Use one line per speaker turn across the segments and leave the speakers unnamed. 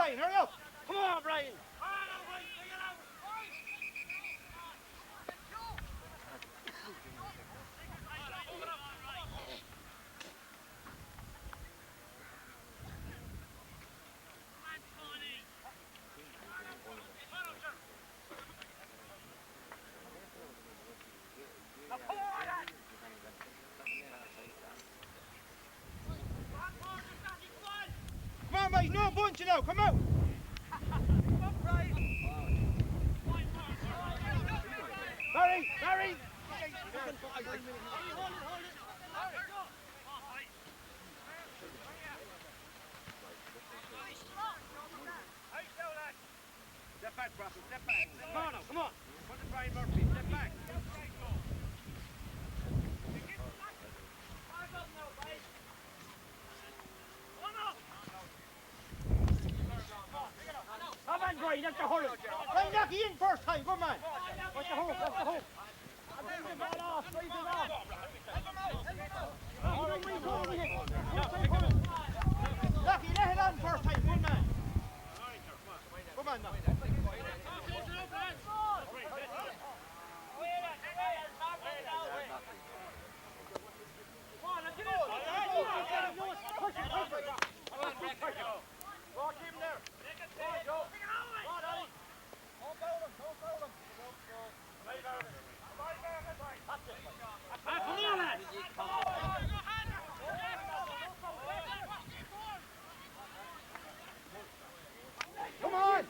Brian, hurry up! Come on, Brian! Come on, mate, no bunching out, come out! Barry! Barry! Step back, Russell, step back. Come on now, come on. Put the Brian Murphy, step back. Come on, Brian, that's the hurling. Brian, knock you in first time, good man. Watch the hook, watch the hook. Raise the ball off, raise it off. Lucky, let it on first time, good man. Come on now. Walk him there. Come on!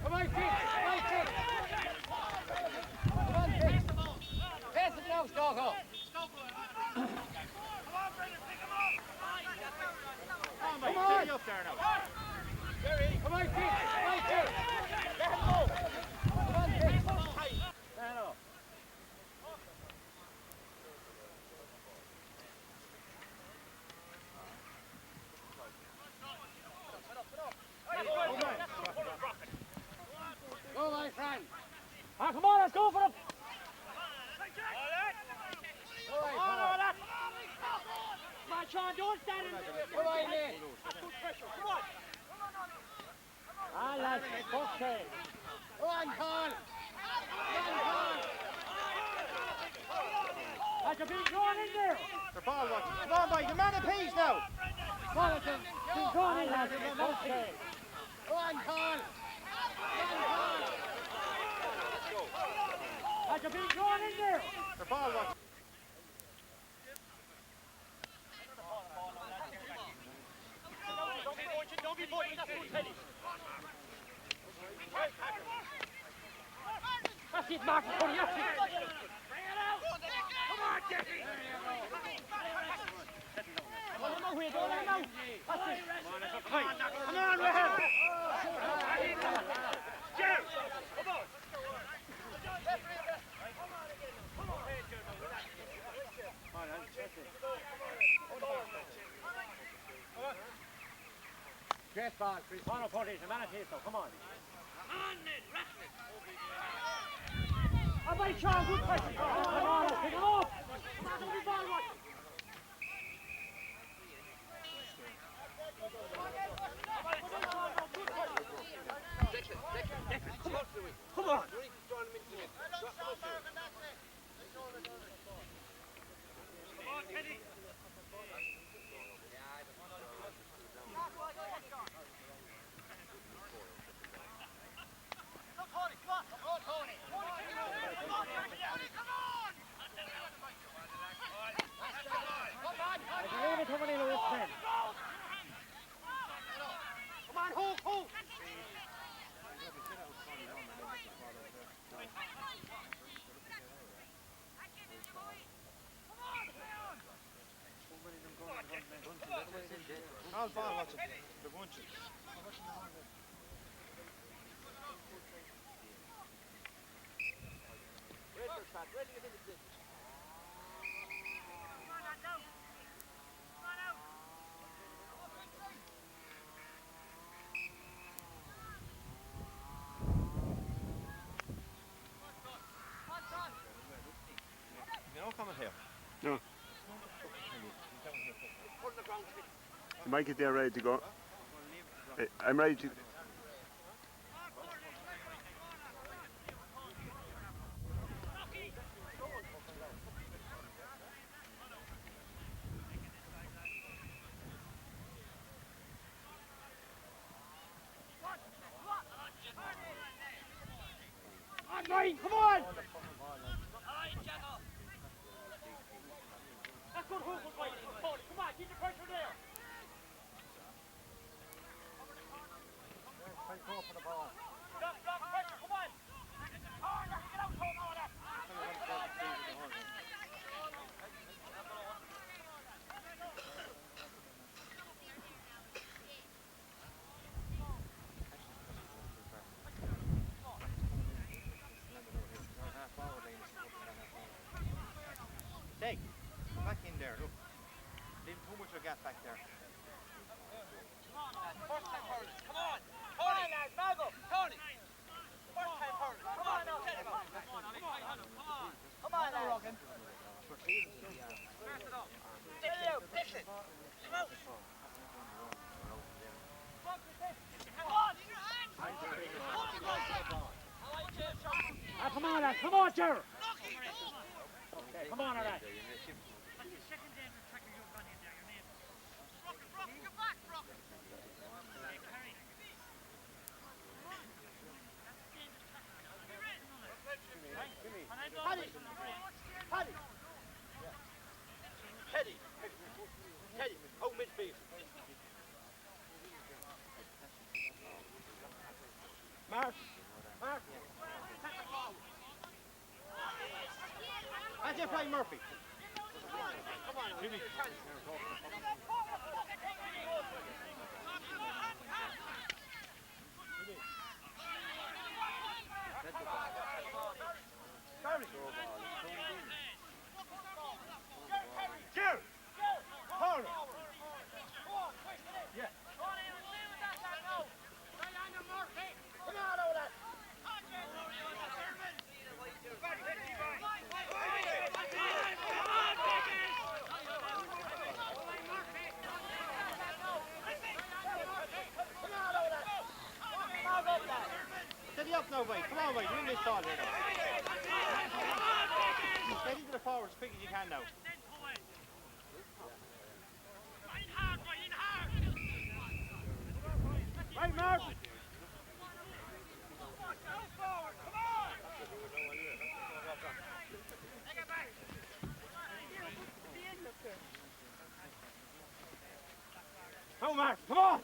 Come on, Fitz! Come on, Fitz! Pass it now, Stockholm! Come on! Stay up there now! Come on, Fitz! Let him go! Come on, Fitz! Stand up! Go, my friend! Ah, come on, let's go for it! Go, my friend! Come on, Sean, don't stand in there! Come on, mate! That's good pressure, come on! Ah, lads, okay. Go on, Carl! Go on, Carl! That's a big drawn in there! The ball watching. Come on, boy, the man of peace now! Come on, it's a big drawn in, lads, okay. Go on, Carl! That's a big drawn in there! The ball watching. Don't be pointing, that's good, Teddy. it, Martin. Tony, that's it. Bring it out. Come on, Jeffy. Come on, away, don't let him out. That's it. Come on, Rahel. Joe, come on. Great ball, Chris. Come on, Portlaoise, a man at his, come on. By Charles, good question. Come on, pick him up. Come on, don't be ball watching. Come on.
How's ball watching? The bunches. You're not coming here.
No. You might get there ready to go. I'm ready to.
Come on! That's good, Hugo, right. Come on, keep the pressure there. Go for the ball. Stop, pressure, come on. Corner, get out, Tony, all that.
Take, back in there, look. Leave too much of gas back there.
First time hurling, come on! Tony! Tony! First time hurling, come on now! Come on now! Rockin'. Get it out, listen! Come out!
Come on, lad. Come on, Gerald. Okay, come on, all right.
Teddy, out midfield.
Mark.
How'd you play Murphy?
Come on, Jimmy.
Up now, mate. Come on, mate. Win this ball here now. Get into the forward as quick as you can now.
Right, Mark. Come on, Mark. Come on.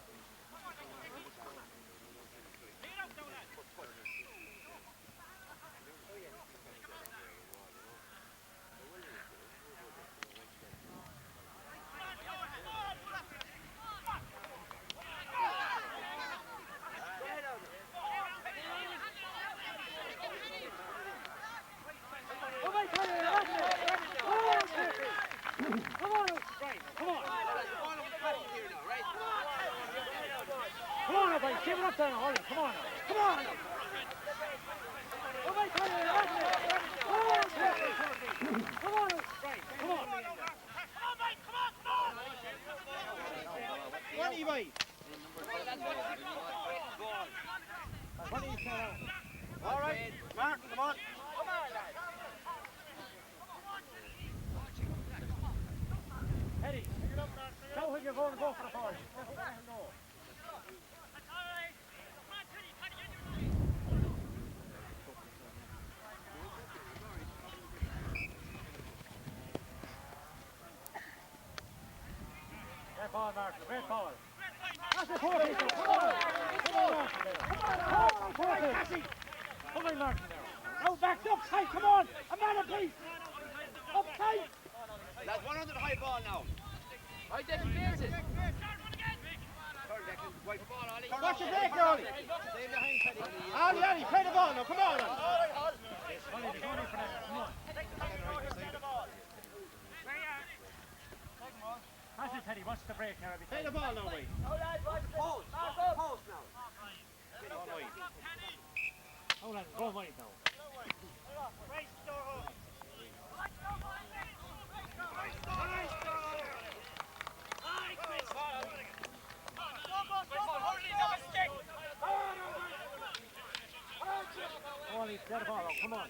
boys. Keep it up there now, Hurling. Come on now. Come on now. Come on, come on. Come on. Right, come on.
One Eva. All right, Martin, come on.
Eddie, show him you're going to go for the ball. Great ball, Martin. Great ball. That's it, 4 people. Come on. Come on, Martin there. Come on, Cassie. Come on, Martin there. No, back up tight. Come on. A man apiece. Up tight.
That's one under the high ball now. Right, Decky, there's it.
Watch your break, Ollie. Ollie, play the ball now. Come on, Ollie.
Ollie, there's only for that. Come on. Pass it, Teddy. Watch the break now.
Play the ball now, mate.
Post now.
Hold on, go wide now. Ollie, get the ball out. Come on.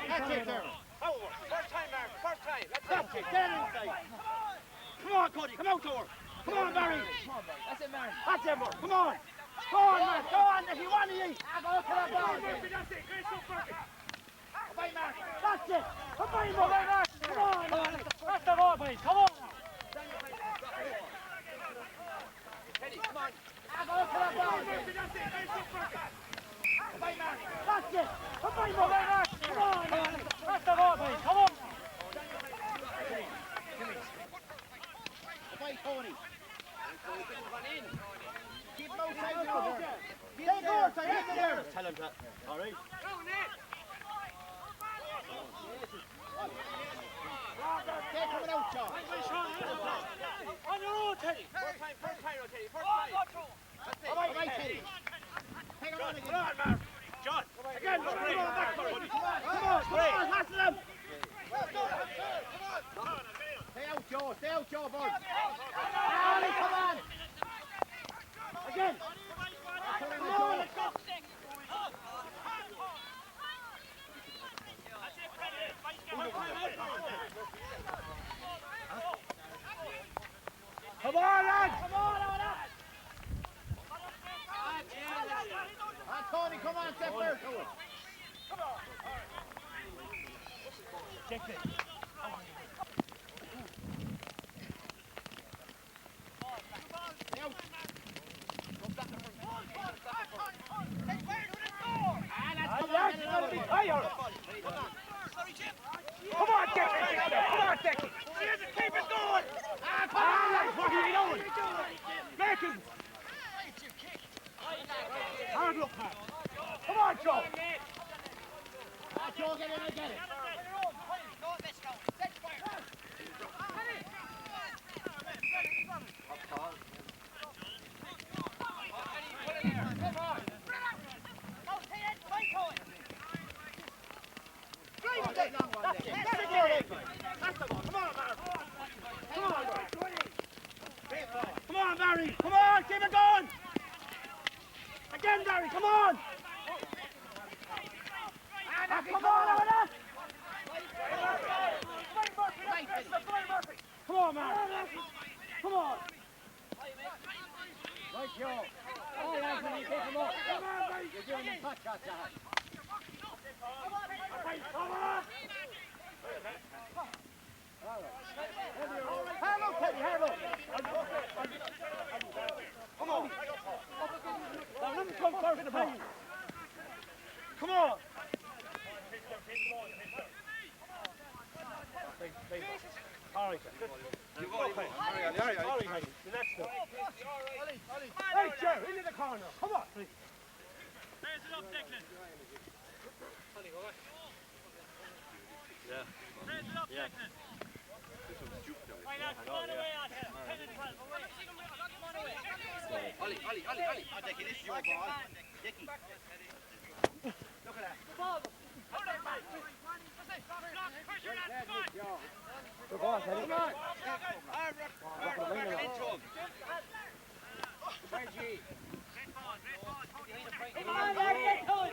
That's it, there.
First time, Mark. First time.
That's it. Get inside. Come on, Cody. Come out, door. Come on, Barry.
That's it, Mark.
That's it, Mark. Come on. Go on, Mark. Go on. If you want to eat. Go to the ball.
That's it. Great stuff, Mark.
Bye, Mark.
That's it. Come on, Mark. Come on. That's the ball, boys. Come on.
Teddy, come on.
Go to the ball.
That's it. Great stuff, Mark.
Bye, Mark.
That's it. Come on, Mark. Come on. That's the ball, boys. Come on.
Bye, Tony. Keep him outside
Go,
now.
go.
Stay there. Stay there. Tell him that. All right. They're coming out, John.
On your own, Teddy.
First time, Teddy. First time. That's it.
All right, Teddy. Take him on again.
Come on, Mark. John. Again. Come on, back. Come on, hassle them.
Stay out, Joe. Stay out, Joe, boy. Ollie, come on.
Again.
Come on, let's go.
Come on, lads. Come on,
Tony, come on, step there.
Check this.
Stay out.
Come on, Decky. Come on, Decky. Keep it going. Come on, what are you doing? Making. Hard look, man. Come on, Joe.
Joe, get in and get it.
Come on, Barry. Come on, keep it going. Again, Barry. Come on. Come on, over there. Come on, man. Come on. Right, Joe. All right, when you pick him up. Come on, Barry. You're doing the touch shots, Come on. Hello, Teddy, hello. Come on. Now let me come first in the ball. Come on. All right, sir. All right, Heidi. The next one. Hey, Joe, into the corner. Come on.
Raise it up, Declan.
Yeah.
Raise it up, Declan. Right now, come on away on here. 10 and 12, away. Come on away.
Ollie. Oh, Dickie, this is your ball. Dickie. Look at that.
Hold it, man. Block, pressure that, come on.
Good ball, Teddy.
Come on. Back into him. Reggie.
Come on, there, get to it.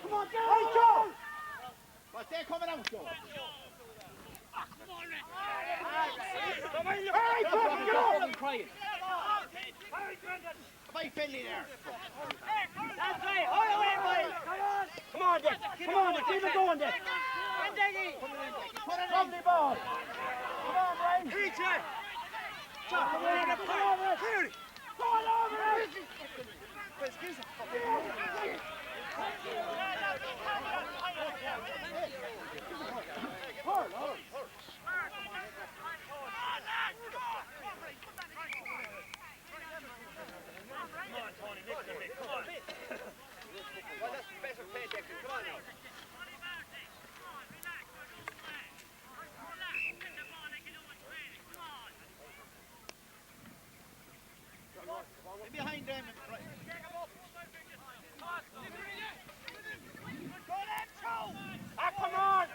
Come on, Joe. Hey, Joe.
What's they coming out, Joe?
Hey, Joe.
I'm crying. Fight Finley there.
That's right, hold away, boys.
Come on, Dick. Come on, Dick. Keep it going, Dick. Lovely ball. Come on, Brian.
Reach it.
Come on, come over it. Go on over it.
Well, that's better play, Declan. Come on now. Behind them.
Ah, come on.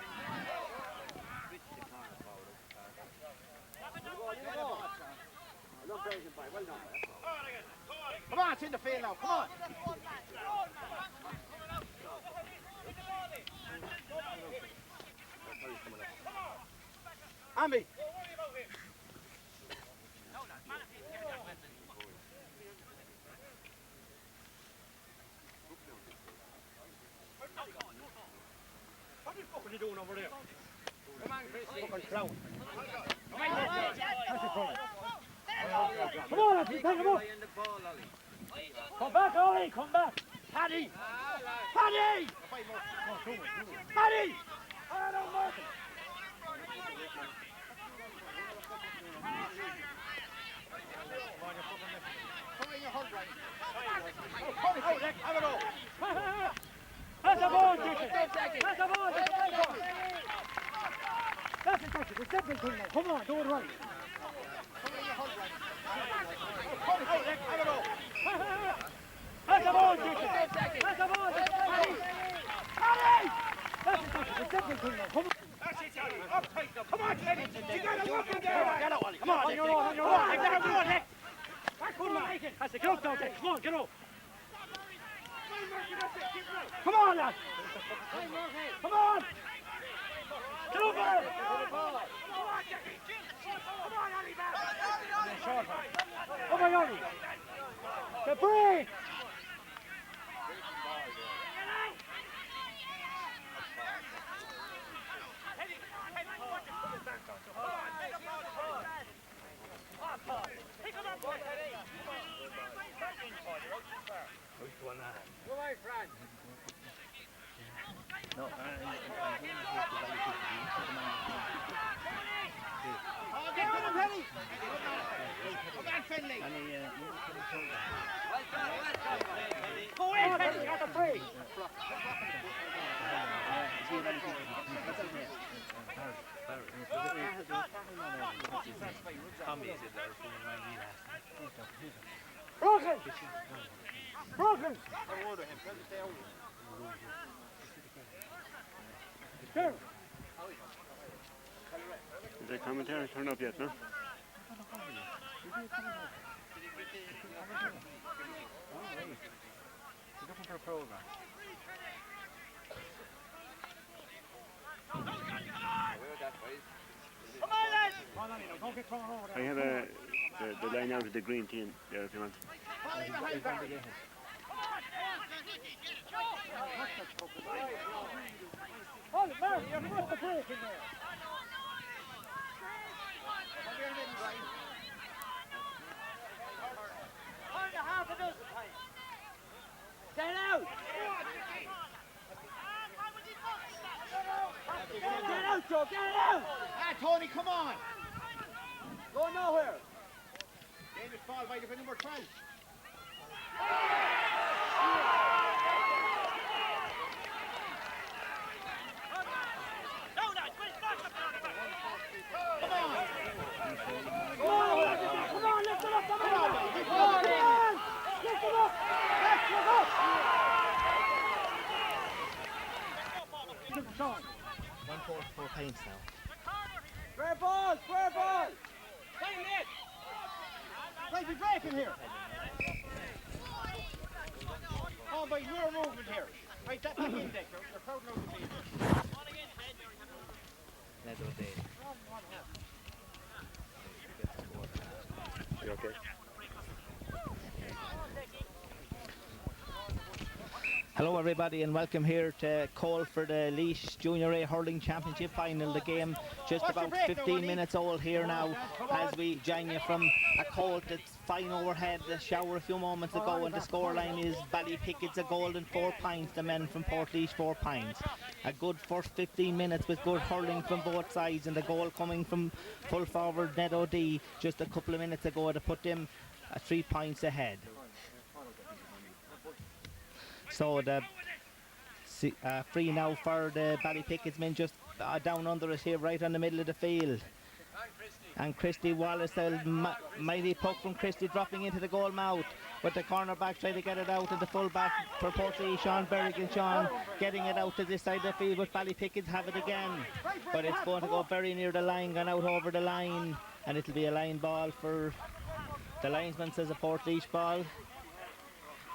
Come on, it's in the field now. Come on.
Ambi. What are you doing over there? Fucking clown. Come on, let's take him up. Come back, Ollie, come back. Paddy! Paddy! Paddy! I don't mark him.
Come in your hug, Ryan.
Have it all. That's a ball, Dick. That's a ball, Dick. That's a touch. It's simple thing now. Come on, do it right.
Have it all.
That's a ball, Dick. That's a ball, Dick. Paddy! That's a touch. It's simple thing now. Come on. Come on, Teddy. You got to walk in there.
Get out, Ollie.
Come on, on your own, on your own. Get out, Dick. Back on, man. That's a get up now, Dick. Come on, get up. Come on, lad. Come on. Get over. Come on, Ollie, back. Come on, Ollie. The break.
No, get rid of Penny! Come on, Finley!
Go in, Penny, you got the free. Broken! Broken! Sure.
Is the commentary turned up yet, no?
Looking for a program.
Don't get thrown over
I
there.
have the line out of the green team there if you want.
Hold it, Mary, you're supposed to break in there.
Turn the half a dozen times. Stand out.
Ah, Tony, come on.
Go nowhere.
Dangerous ball by the number 12.
Four points now.
Square ball, square ball. Play it.
Right, we're breaking here. Oh, boys, we're moving here. Right, that back in deck. You're crowding out the field.
Nedo Day.
You okay?
Hello everybody and welcome here to call for the Laois Junior A Hurling Championship final. The game just about 15 minutes old here now as we join you from a cold that's fine overhead. A shower a few moments ago and the scoreline is Ballypickas a goal and 4 points. The men from Portlaoise 4 points. A good first 15 minutes with good hurling from both sides and the goal coming from full forward Ned O'D just a couple of minutes ago to put them 3 points ahead. So the free now for the Ballypickas men just down under us here, right on the middle of the field. And Christy Wallace, a mighty puck from Christy dropping into the goal mouth. But the cornerback trying to get it out, and the fullback for Portlaoise, Sean Berrigan, Sean getting it out to this side of the field, but Ballypickas have it again. But it's going to go very near the line, gone out over the line, and it'll be a line ball for the linesman, says a Portlaoise ball.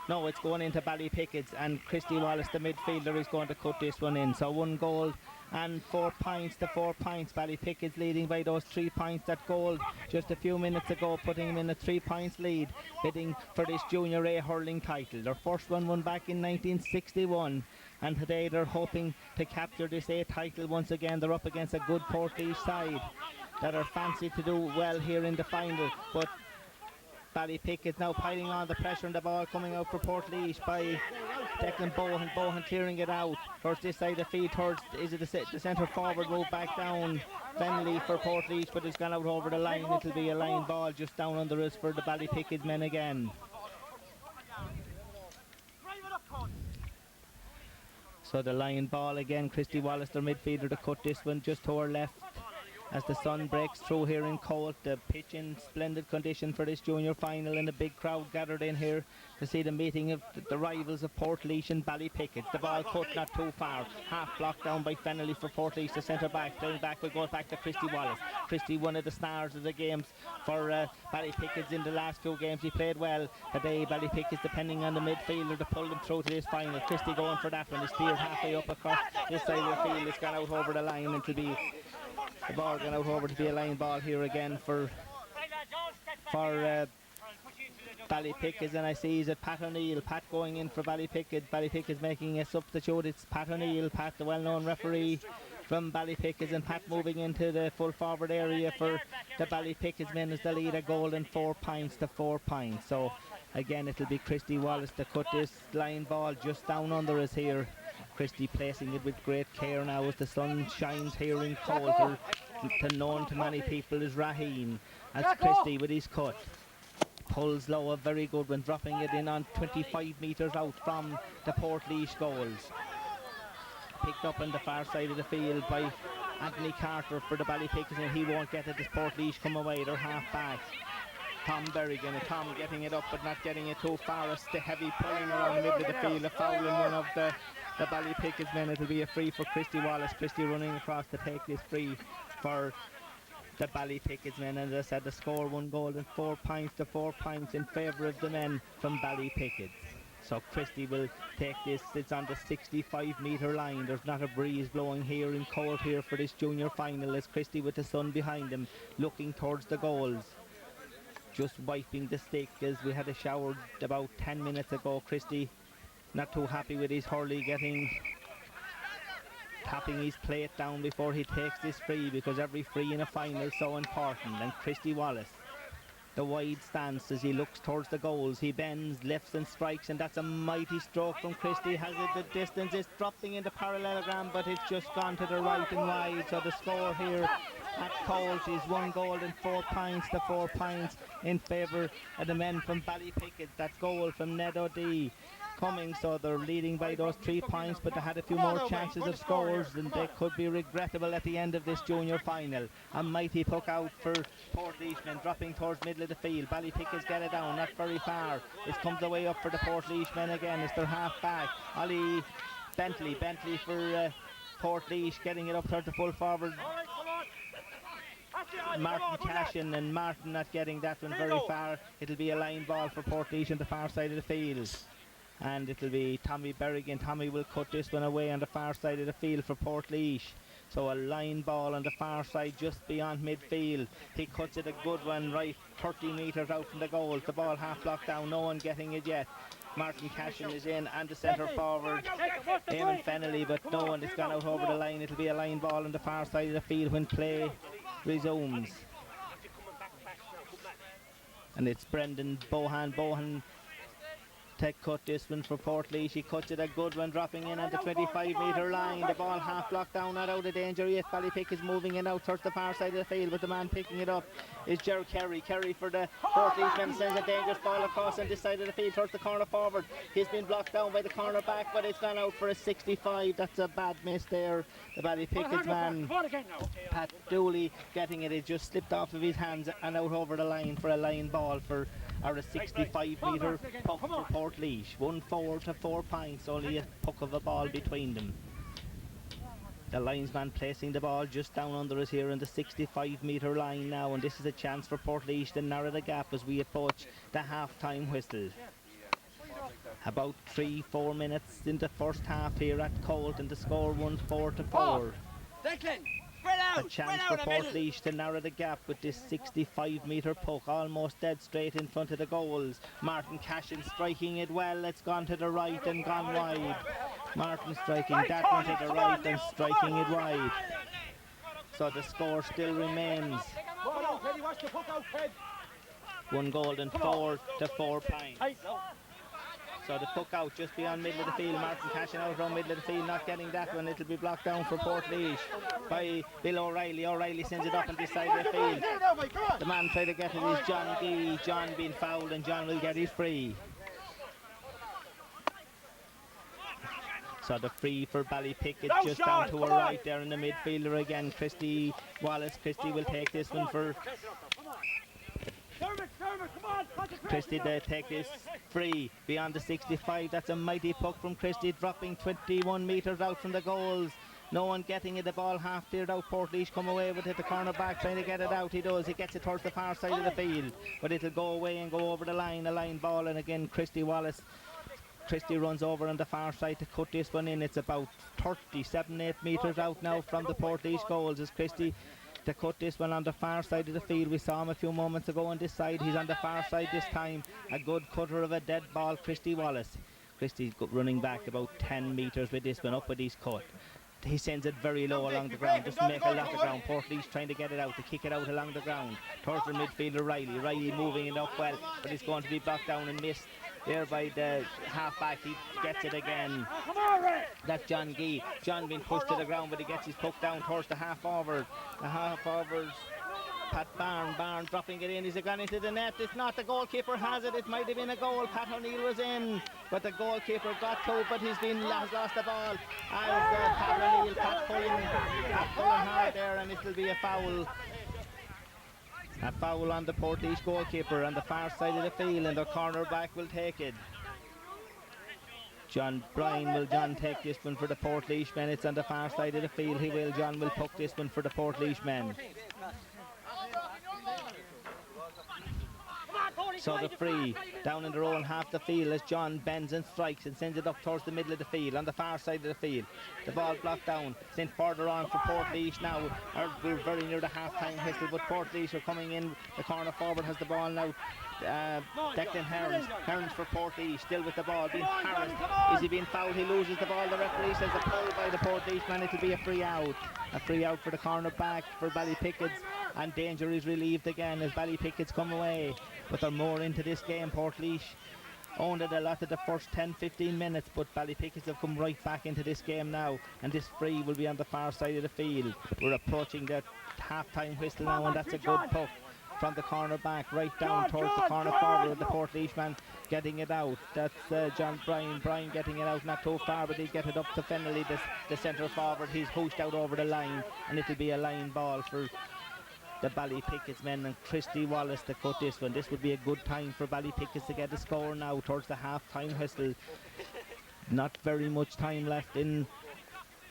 No, it's going into Ballypickas, and Christy Wallace, the midfielder, is going to cut this one in. So 1 goal and 4 points to 4 points. Ballypickas leading by those 3 points. That goal just a few minutes ago, putting them in a 3 points lead, bidding for this Junior A hurling title. Their first one won back in 1961, and today they're hoping to capture this A title once again. They're up against a good Portlaoise side that are fancy to do well here in the final, but Ballypickas now piling on the pressure, and the ball coming out for Portlaoise by Declan Bohan. Bohan clearing it out towards this side of the field, towards the centre forward move back down. Fennelly for Portlaoise, but it's gone out over the line. It'll be a line ball just down under us for the Ballypickas men again. So the line ball again, Christy Wallace, their midfielder, to cut this one just to our left. As the sun breaks through here in Colt, the pitch in splendid condition for this junior final, and a big crowd gathered in here to see the meeting of the rivals of Portlaoise and Ballypickas. The ball cut not too far, half blocked down by Fennelly for Portlaoise, the centre back. Down back, we go back to Christy Wallace. Christy, one of the stars of the games for Ballypickas in the last few games. He played well today. Ballypickas depending on the midfielder to pull them through to this final. Christy going for that one. It's steered halfway up across this side of the field. It's gone out over the line, and it'll be the ball going out over to be a line ball here again for Ballypickas, and I see is it Pat O'Neill. Pat going in for Ballypickas. Ballypickas making a substitute. It's Pat O'Neill, Pat the well-known referee from Ballypickas, and Pat moving into the full forward area for the Ballypickas men as the lead, a goal and 4 points to 4 points. So again it'll be Christy Wallace to cut this line ball just down under us here. Christy placing it with great care now as the sun shines here in Coulter. To known to many people as Raheen. As Christy with his cut pulls low, a very good one, dropping it in on 25 metres out from the Portlaoise goals. Picked up on the far side of the field by Anthony Carter for the Ballypickas, and he won't get it as Portlaoise come away. They're half back. Tom Berrigan, and Tom getting it up but not getting it too far. It's the heavy pulling around the middle of the field, a foul in one of the Ballypickas men. It'll be a free for Christy Wallace. Christy running across to take this free for the Ballypickas men, and as I said, the score 1 goal and 4 points to 4 points in favour of the men from Ballypickas. So Christy will take this. It's on the 65 metre line. There's not a breeze blowing here in Colt here for this junior final, as Christy with the sun behind him looking towards the goals, just wiping the stick as we had a shower about 10 minutes ago. Christy not too happy with his hurley, tapping his plate down before he takes this free, because every free in a final is so important. And Christy Wallace the wide stance as he looks towards the goals. He bends, lifts and strikes, and that's a mighty stroke from Christie. Has it the distance, it's dropping into parallelogram, but it's just gone to the right and wide. So the score here at Colt is 1 goal and 4 points to 4 points in favour of the men from Ballypickas. That goal from Ned O'D coming, so they're leading by those 3 points, but they had a few more chances of scores and they could be regrettable at the end of this junior final. A mighty puck out for Portlaoise men, dropping towards middle of the field. Ballypickas get it down, not very far. It comes away up for the Portlaoise men again. It's their half back, Ollie Bentley for Portlaoise, getting it up towards the full forward. Martin Cashin, and Martin not getting that one very far. It'll be a line ball for Portlaoise on the far side of the field. And it'll be Tommy Berrigan. Tommy will cut this one away on the far side of the field for Portlaoise. So a line ball on the far side just beyond midfield. He cuts it a good one right 30 metres out from the goal. The ball half blocked down, no one getting it yet. Martin Cashin is in and the centre forward Eamon Fennelly, but no one has gone out over the line. It'll be a line ball on the far side of the field when play resumes. And it's Brendan Bohan cut this one for Portlaoise. He cuts it a good one, dropping in at the 25-metre line. The ball half blocked down, not out of danger yet. Ballypickas moving in out towards the far side of the field, but the man picking it up is Gerald Kerry. Kerry for the Portlaoise men sends a dangerous ball across on this side of the field towards the corner forward. He's been blocked down by the corner back, but it's gone out for a 65. That's a bad miss there. The Ballypickas man, Pat Dooley, getting it. It just slipped off of his hands and out over the line for a line ball for a 65-metre puck for Portlaoise. 1-4 to 4 points, only a puck of a ball between them. The linesman placing the ball just down under us here on the 65-metre line now, and this is a chance for Portlaoise to narrow the gap as we approach the half-time whistle. About 3-4 minutes in the first half here at Colt, and the score 1-4 to 4. A chance for Portlaoise to narrow the gap with this 65-metre puck, almost dead straight in front of the goals. Martin Cashin striking it well. It's gone to the right and gone wide. Martin striking that one to the right and striking it wide. So the score still remains 1 goal and 4 to 4 points. So the puck out just beyond middle of the field. Martin Cashin out around middle of the field, not getting that one. It'll be blocked down for Portlaoise by Bill O'Reilly. O'Reilly sends it up on this side of the field. The man trying to get it is John Gee. John being fouled, and John will get his free. So the free for Ballypickas just down to her right there in the midfielder again. Christy Wallace. Christy will take this one for Christie. They take this free beyond the 65. That's a mighty puck from Christie, dropping 21 metres out from the goals. No one getting it. The ball half cleared out. Portlaoise come away with it. The corner back trying to get it out. He does. He gets it towards the far side of the field, but it'll go away and go over the line. A line ball, and again Christie Wallace. Christie runs over on the far side to cut this one in. It's about 37-8 metres out now from the Portlaoise goals as Christie to cut this one on the far side of the field. We saw him a few moments ago on this side. He's on the far side this time. A good cutter of a dead ball, Christie Wallace. Christie's running back about 10 metres with this one up with his cut. He sends it very low along the ground, just to make a lot of ground. Portlaoise trying to get it out, to kick it out along the ground towards the midfielder Riley. Riley moving it up well, but it's going to be blocked down and missed there by the half-back. He gets it again. That's John Gee. John being pushed to the ground, but he gets his puck down towards the half-forward. The half-forward's Pat Barn dropping it in. Is it gone into the net? It's not. The goalkeeper has it. It might have been a goal. Pat O'Neill was in, but the goalkeeper got to, but has lost the ball. As Pat O'Neill, Pat pulling hard there, and it'll be a foul. A foul on the Portlaoise goalkeeper on the far side of the field, and the corner back will take it. John take this one for the Portlaoise men. It's on the far side of the field. John will puck this one for the Portlaoise men. So the free down in the row and half the field as John bends and strikes and sends it up towards the middle of the field on the far side of the field. The ball blocked down, sent further on for Portlaoise now. We're very near the half-time whistle, but Portlaoise are coming in. The corner forward has the ball now. Declan Hearns for Portlaoise, still with the ball, being harassed. Is he being fouled? He loses the ball. The referee says a pull by the Portlaoise man. It'll be a free out. A free out for the corner back for Ballypickas. and danger is relieved again as Ballypickas come away. But they're more into this game. Portlaoise owned it a lot of the first 10-15 minutes, but Ballypickas have come right back into this game now, and this free will be on the far side of the field. We're approaching the half-time whistle now, and that's a good puck from the corner back right down towards the corner forward. The Portlaoise man getting it out. That's John Bryan getting it out, not too far, but he'll get it up to Fennelly, the centre forward. He's pushed out over the line, and it'll be a line ball for the Ballypickas men, and Christy Wallace to cut this one. This would be a good time for Ballypickas to get a score now towards the half-time whistle. Not very much time left in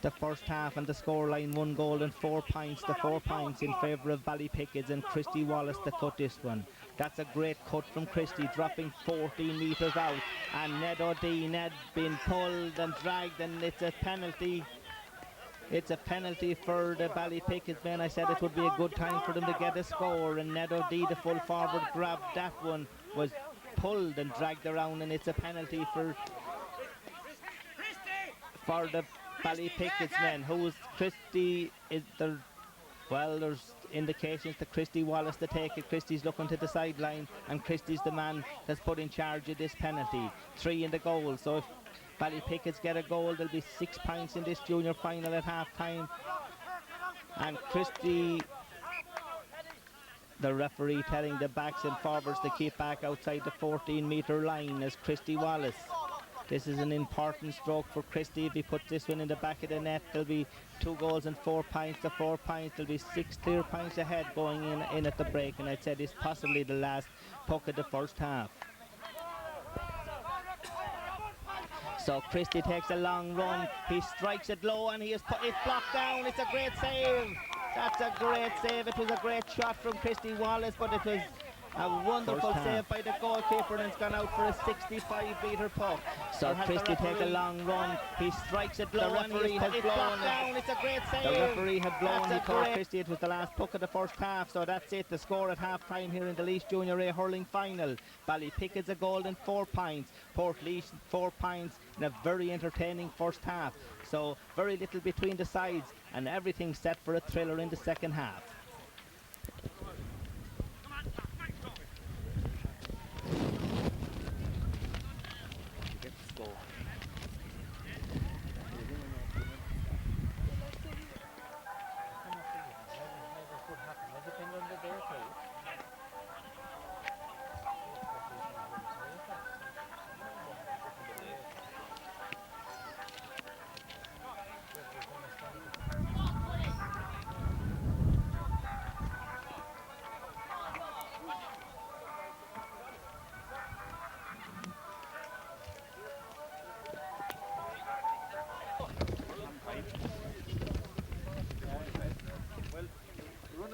the first half, and the scoreline 1 goal and 4 points. The 4 points in favour of Ballypickas, and Christy Wallace to cut this one. That's a great cut from Christy, dropping 14 metres out, and Ned O'Dean had been pulled and dragged, and it's a penalty. It's a penalty for the Ballypickas men. I said it would be a good time for them to get a score, and Ned O'Dean, the full forward, grabbed that one, was pulled and dragged around, and it's a penalty for the Ballypickas men. Who is Christy? Is there? Well, there's indications to Christy Wallace to take it. Christy's looking to the sideline, and Christy's the man that's put in charge of this penalty. 3 in the goal, so if Ballypickas get a goal, there'll be 6 points in this junior final at half time. And Christy, the referee, telling the backs and forwards to keep back outside the 14-metre line as Christy Wallace. This is an important stroke for Christy. If he puts this one in the back of the net, there'll be 2 goals and 4 points. The 4 points, there'll be 6 clear points ahead going in at the break, and I'd say this is possibly the last puck of the first half. So Christie takes a long run, he strikes it low, and it's blocked down. It's a great save. That's a great save. It was a great shot from Christy Wallace, but it was a wonderful save by the goalkeeper, and it's gone out for a 65-metre puck. So Christie takes a long run, he strikes it low, and it's blocked down. It's a great save. The referee had blown, he told Christie it was the last puck of the first half, so that's it. The score at half-time here in the Laois Junior A Hurling Final. Ballypickas a goal and 4 points. Portlaoise 4 points in a very entertaining first half. So very little between the sides, and everything set for a thriller in the second half.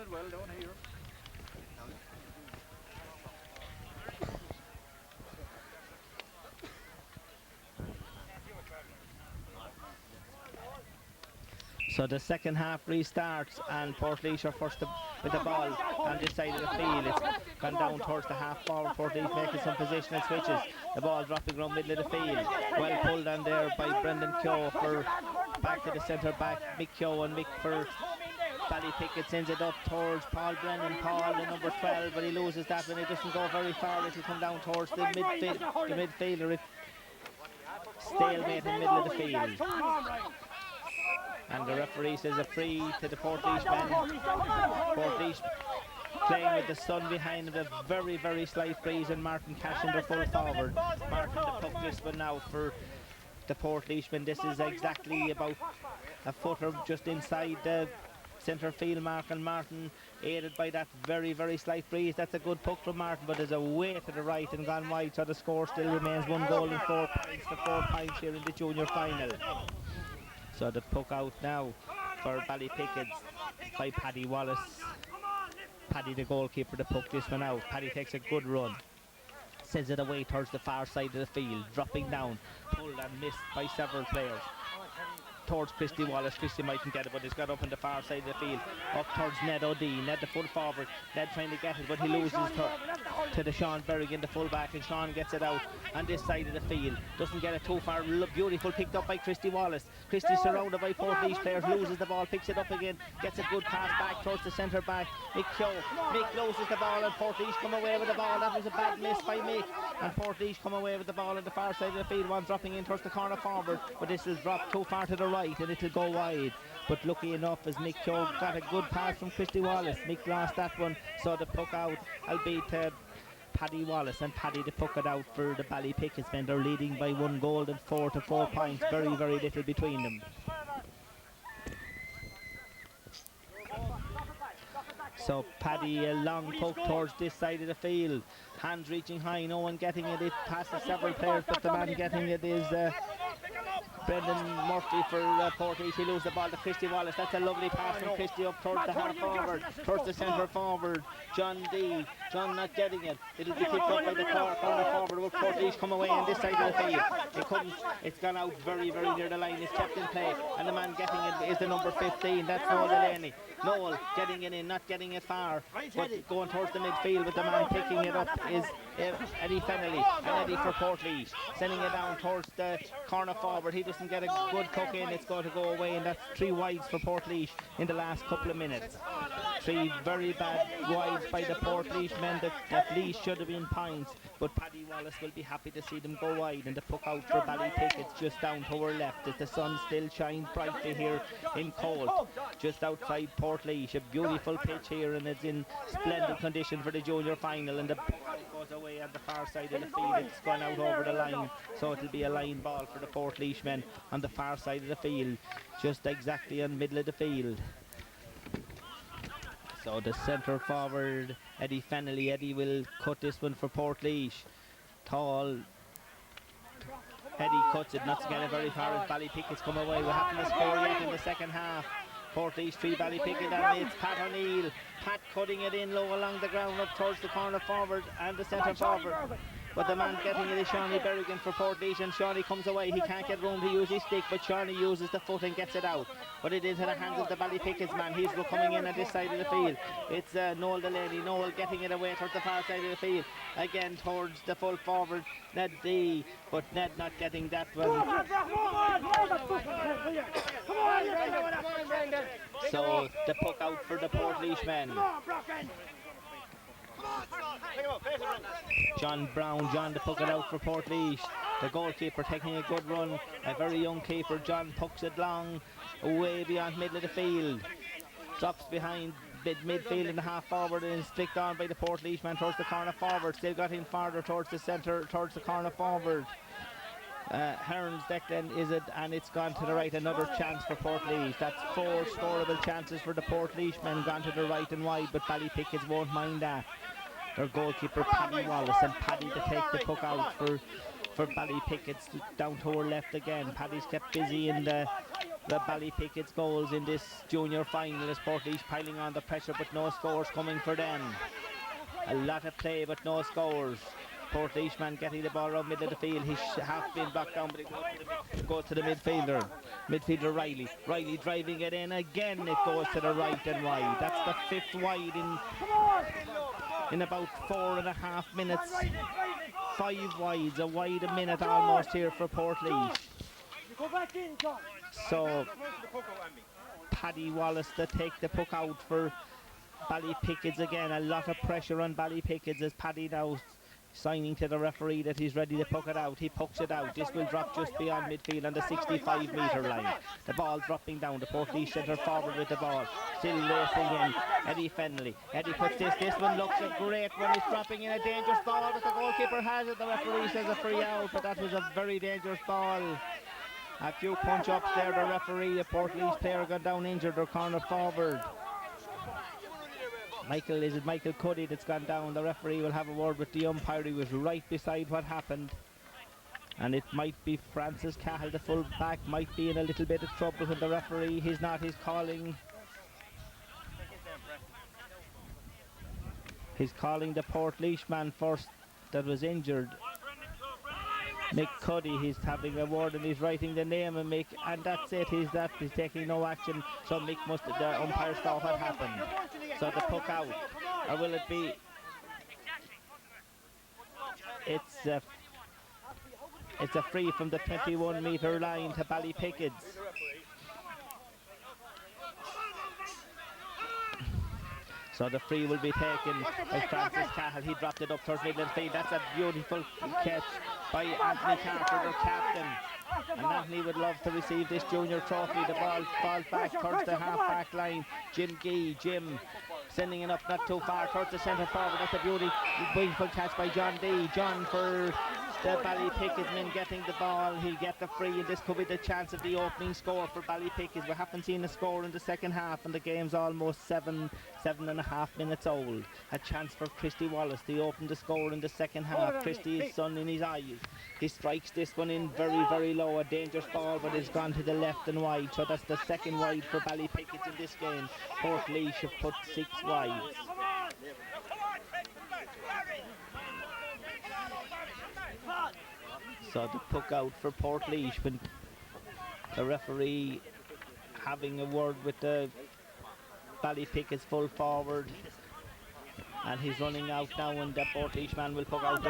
Well down here.
So the second half restarts, and Portlaoise are first with the ball on this side of the field. It's gone down towards the half forward. Portlaoise making some positional switches. The ball dropping around middle of the field. Well pulled on there by Brendan Keogh for back to the centre back, Mick Keogh, and Mick for Ballypickas sends it up towards Paul Brennan. Paul, the number 12, but he loses that when it doesn't go very far. It'll come down towards the midfielder. Stalemate in the middle of the field. And the referee says a free to the Portlaoise men. Portlaoise playing with the sun behind him, a very, very slight breeze, and Martin Cashin, the full forward. Martin the puck this one now for the Portlaoise men. This is exactly about a footer just inside the centre field mark, and Martin aided by that very, very slight breeze. That's a good puck from Martin, but there's a way to the right and gone wide, so the score still remains 1 goal and 4 points to 4 points here in the junior final. So the puck out now for Ballypickas by Paddy Wallace. Paddy the goalkeeper to puck this one out. Paddy takes a good run, sends it away towards the far side of the field, dropping down, pulled and missed by several players. towards Christy Wallace. Christy mightn't get it, but he's got up on the far side of the field, up towards Ned O'Dea. Ned the full forward. Ned trying to get it, but he loses to the Sean Berrigan, the full back, and Sean gets it out on this side of the field. Doesn't get it too far. Beautiful picked up by Christy Wallace. Christy surrounded by Portlaoise players, loses the ball, picks it up again, gets a good pass back towards the centre back. Mick Keogh. Mick loses the ball, and Portlaoise come away with the ball. That was a bad miss by Mick, and Portlaoise come away with the ball on the far side of the field. One dropping in towards the corner forward, but this will drop too far to the right and it'll go wide. But lucky enough, as Mick Keogh got a good pass from Christy Wallace, Mick lost that one, so the puck out, albeit Paddy Wallace, and Paddy the puck it out for the Ballypickas men. They're leading by 1 goal and 4 to 4 points. Very, very little between them. So Paddy, a long puck towards this side of the field. Hands reaching high, no one getting it. It passes several players, but the man getting it is Brendan Murphy for Portlaoise. He loses the ball to Christy Wallace. That's a lovely pass from Christy up towards the half forward, towards the centre forward. John D. John not getting it. It'll be picked up by the corner forward. Will Portlaoise come away on this side of the field? It's gone out very, very near the line. It's kept in play, and the man getting it is the number 15. That's Noel Delaney. Noel getting it in, not getting it far, but going towards the midfield. But the man picking it up is Eddie Fennelly, and Eddie for Portlaoise, sending it down towards the corner forward. He doesn't get a good tuck in. It's going to go away, and that's 3 wides for Portlaoise in the last couple of minutes. 3 very bad wides by the Portlaoise men that at least should have been points, but Paddy Wallace will be happy to see them go wide, and the puck out for Ballypickas just down to our left as the sun still shines brightly here in Cole, just outside Portlaoise. A beautiful pitch here, and it's in splendid condition for the junior final, and the puck goes away on the far side of the field. It's gone out over the line, so it'll be a line ball for the Portlaoise men on the far side of the field, just exactly in the middle of the field. So the centre forward, Eddie Fennelly. Eddie will cut this one for Portlaoise. Tall. Eddie cuts it, not to get it very far as Ballypickas come away. We haven't scored yet in the second half. Portlaoise 3, Ballypickas, and it's Pat O'Neill. Pat cutting it in low along the ground up towards the corner forward and the centre forward. But the man getting it is Shawnee Berrigan for Portlaoise, and Shawnee comes away. He can't get room to use his stick, but Shawnee uses the foot and gets it out. But it is in the hands of the Ballypickas man. He's coming in on this side of the field. It's Noel Delaney. Noel getting it away towards the far side of the field. Again towards the full forward, Ned D. But Ned not getting that one. So the puck out for the Portlaoise men. John Brown, John to puck it out for Portlaoise. The goalkeeper taking a good run. A very young keeper. John pucks it long, way beyond middle of the field. Drops behind midfield and the half forward, and is flicked on by the Portlaoise man towards the corner forward. Still got him farther towards the centre, towards the corner forward. Hearns Declan is it, and it's gone to the right. Another chance for Portlaoise. That's 4 scoreable chances for the Portlaoise men, gone to the right and wide, but Ballypickas won't mind that. Their goalkeeper Paddy Wallace, and Paddy to take the puck out for Ballypickas down to our left again. Paddy's kept busy in the Ballypickas goals in this junior final as Portlaoise piling on the pressure, but no scores coming for them. A lot of play but no scores. Portlaoise man getting the ball around middle of the field. He's half been blocked down, but it goes to the midfielder. Midfielder Riley. Riley driving it in again. It goes to the right and wide. That's the 5th wide in about 4.5 minutes. 5 wides, a wide a minute almost here for Portlaoise. So Paddy Wallace to take the puck out for Ballypickas again. A lot of pressure on Ballypickas as Paddy now signing to the referee that he's ready to puck it out. He pucks it out. This will drop just beyond midfield on the 65-metre line. The ball dropping down. The Portlaoise centre forward with the ball. Still racing in. Eddie Fennelly. Eddie puts this. This one looks a great one. He's dropping in a dangerous ball, but the goalkeeper has it. The referee says a free out, but that was a very dangerous ball. A few punch-ups there. The referee, a Portlaoise player, got down injured. Or corner forward. Michael Cuddy that's gone down. The referee will have a word with the umpire. He was right beside what happened, and it might be Francis Cahill, the full back, might be in a little bit of trouble with the referee. He's calling the Portlaoise man first that was injured. Mick Cuddy. He's having a word and he's writing the name of Mick, and that's it. He's taking no action. So Mick the umpire saw what happened. So the puck out, or will it be? It's a free from the 21-metre line to Ballypickas. So the free will be taken by Francis Cahill. He dropped it up towards middle of the field. That's a beautiful catch by Anthony Carter, their captain. And Anthony would love to receive this junior trophy. The ball falls back towards the half-back line. Jim sending it up not too far towards the centre forward. That's a beautiful catch by John D. John for the Ballypickas men getting the ball. He'll get the free, and this could be the chance of the opening score for Ballypickas. We haven't seen a score in the second half, and the game's almost 7.5 minutes old. A chance for Christy Wallace to open the score in the second half. Christy is sun in his eyes. He strikes this one in very, very low. A dangerous ball, but it's gone to the left and wide. So that's the second wide for Ballypickas in this game. Portlaoise have put 6 wides. So the puck out for Portlaoise, when the referee having a word with the Ballypickas full forward, and he's running out now, and the Portlaoise man will puck out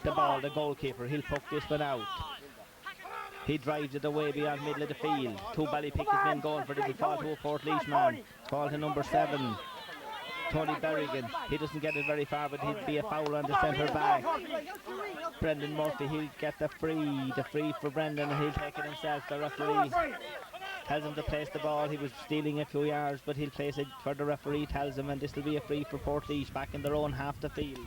the ball. The goalkeeper, he'll puck this one out. He drives it away beyond middle of the field. 2 Ballypickas men going for the ball to a Portlaoise man. It's ball to number 7. Tony Berrigan. He doesn't get it very far, but he'd be a foul on the centre back. Brendan Murphy, he'll get the free for Brendan, and he'll take it himself. The referee tells him to place the ball. He was stealing a few yards, but he'll place it for the referee tells him, and this will be a free for Portlaoise back in their own half the field.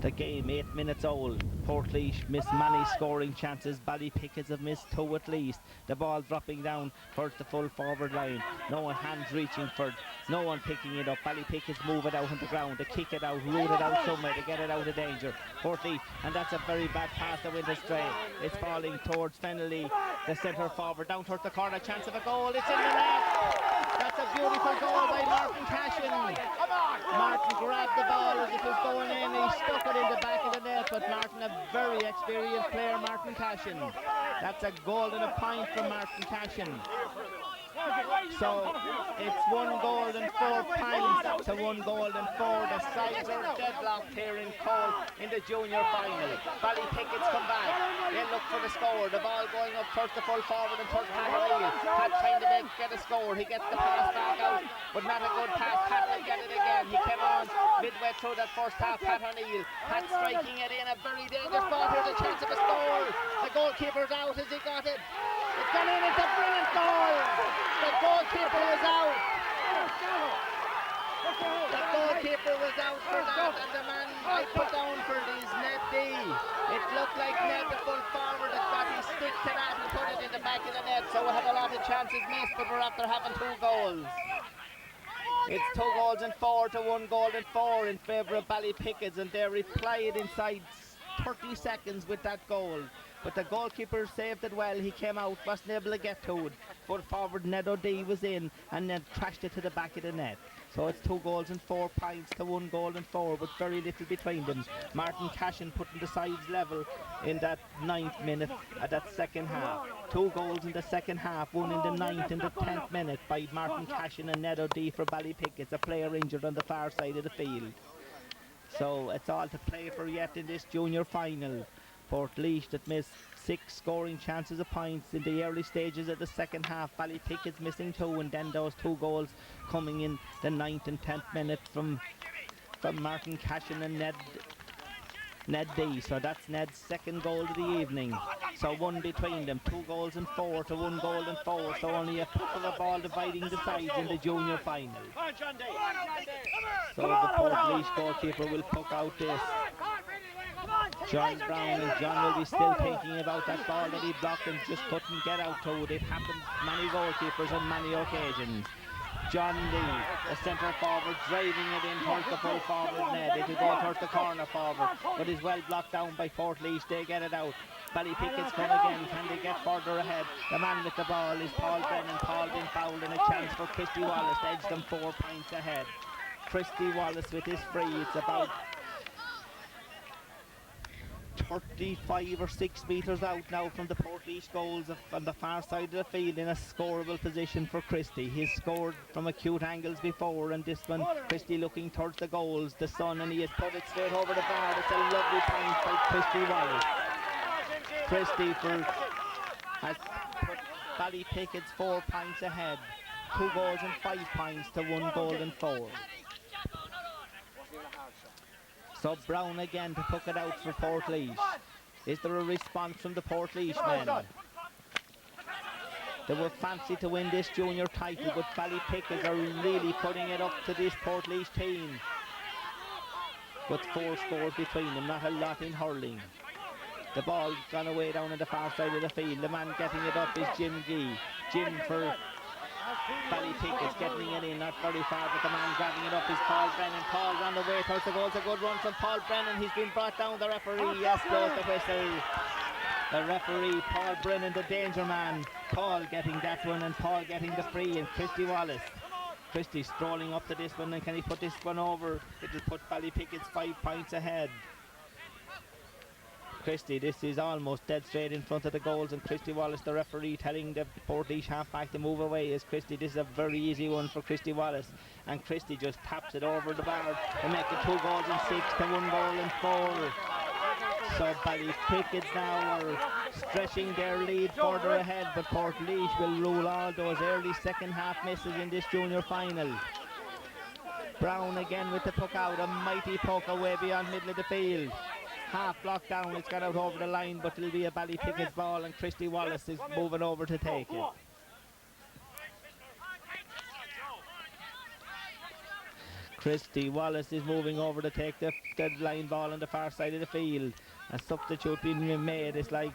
The game 8 minutes old. Portlaoise missed many scoring chances. Ballypickas have missed 2 at least. The ball dropping down towards the full forward line. No one hands reaching for it. No one picking it up. Ballypickas move it out on the ground. They kick it out, root it out somewhere to get it out of danger. Portlaoise, and that's a very bad pass that went astray. It's falling towards Fennelly, the centre forward, down towards the corner. Chance of a goal. It's in the net. That's a beautiful goal by Martin Cashin. Martin grabbed the ball as it was going in. He stuck it in the back of the net, but Martin, a very experienced player, Martin Cashin. That's a goal and a point from Martin Cashin. So it's 1 goal and 4 points to 1 goal and 4. The sides are deadlocked here in Cole in the junior final. Ballypickas come back. They look for the score. The ball going up towards the full forward and towards Pat O'Neill. Pat trying to get a score. He gets the pass back out, but not a good pass. Pat will get it again. He came on midway through that first half. Pat O'Neill. Pat striking it in. A very dangerous ball. Here's a chance of a score. The goalkeeper's out. Has he got it? It's gone in. It's a brilliant goal. The goalkeeper was out. The goalkeeper was out for that, and the man I put down for these net D. It looked like net the full forward that got his stick to that and put it in the back of the net. So we had a lot of chances missed, but we're after having 2 goals. It's 2 goals and 4 to 1 goal and 4 in favour of Ballypickas, and they replied inside 30 seconds with that goal. But the goalkeeper saved it well. He came out, wasn't able to get to it. Full forward Ned O'D was in, and then crashed it to the back of the net. So it's 2 goals and 4 points to 1 goal and 4, with very little between them. Martin Cashin putting the sides level in that 9th minute of that second half. 2 goals in the second half, 1 in the 9th and the 10th minute by Martin Cashin and Ned O'D for Ballypickas. A player injured on the far side of the field. So it's all to play for yet in this junior final. Portlaoise that missed 6 scoring chances of points in the early stages of the second half. Ballypickas missing 2, and then those 2 goals coming in the 9th and 10th minute from Martin Cashin and Ned D. So that's Ned's second goal of the evening. So 1 between them. 2 goals and 4 to 1 goal and 4. So only a puck of a ball dividing the sides in the junior final. So the Portlaoise goalkeeper will puck out this. John Brown, and John will be still thinking about that ball that he blocked and just couldn't get out to it. It happens many goalkeepers on many occasions. John Lee, the centre forward, driving it in towards the full forward net. It will go towards the corner forward, but is well blocked down by Portlaoise. They get it out. Ballypickas come again. Can they get further ahead? The man with the ball is Paul Brennan. Paul been fouled, and a chance for Christy Wallace to edge them 4 points ahead. Christy Wallace with his free. It's about 35 or 6 metres out now from the Portlaoise goals on the far side of the field in a scoreable position for Christie. He's scored from acute angles before, and this one, Christie looking towards the goals, the sun, and he has put it straight over the bar. It's a lovely point by Christie Wallace. Christie has put Ballypickas 4 points ahead. 2 goals and 5 points to 1 goal and 4. So Brown again to puck it out for Portlaoise. Is there a response from the Portlaoise men? They would fancy to win this junior title, but Ballypickas are really putting it up to this Portlaoise team. With 4 scores between them, not a lot in hurling. The ball gone away down on the far side of the field. The man getting it up is Jim Gee. Jim for Ballypickas getting it in, not very far, but the man grabbing it up is Paul Brennan. Paul on the way towards the goal. It's a good run from Paul Brennan. He's been brought down. The referee has blows the whistle. The referee, Paul Brennan, the danger man. Paul getting that one, and Paul getting the free, and Christie Wallace. Christie strolling up to this one, and can he put this one over? It'll put Ballypickas 5 points ahead. Christie, this is almost dead straight in front of the goals, and Christie Wallace, the referee, telling the Portlaoise half-back to move away. As Christie, this is a very easy one for Christie Wallace, and Christie just taps it over the bar to make it 2 goals and 6 to 1 goal and 4. So Ballypickas now are stretching their lead further ahead, but Portlaoise will rule all those early second half misses in this junior final. Brown again with the puck out, a mighty puck away beyond middle of the field. Half blocked down, it's got out over the line, but it'll be a Ballypickas ball, and Christie Wallace is moving over to take it. Christie Wallace is moving over to take the line ball on the far side of the field. A substitute being made. It's like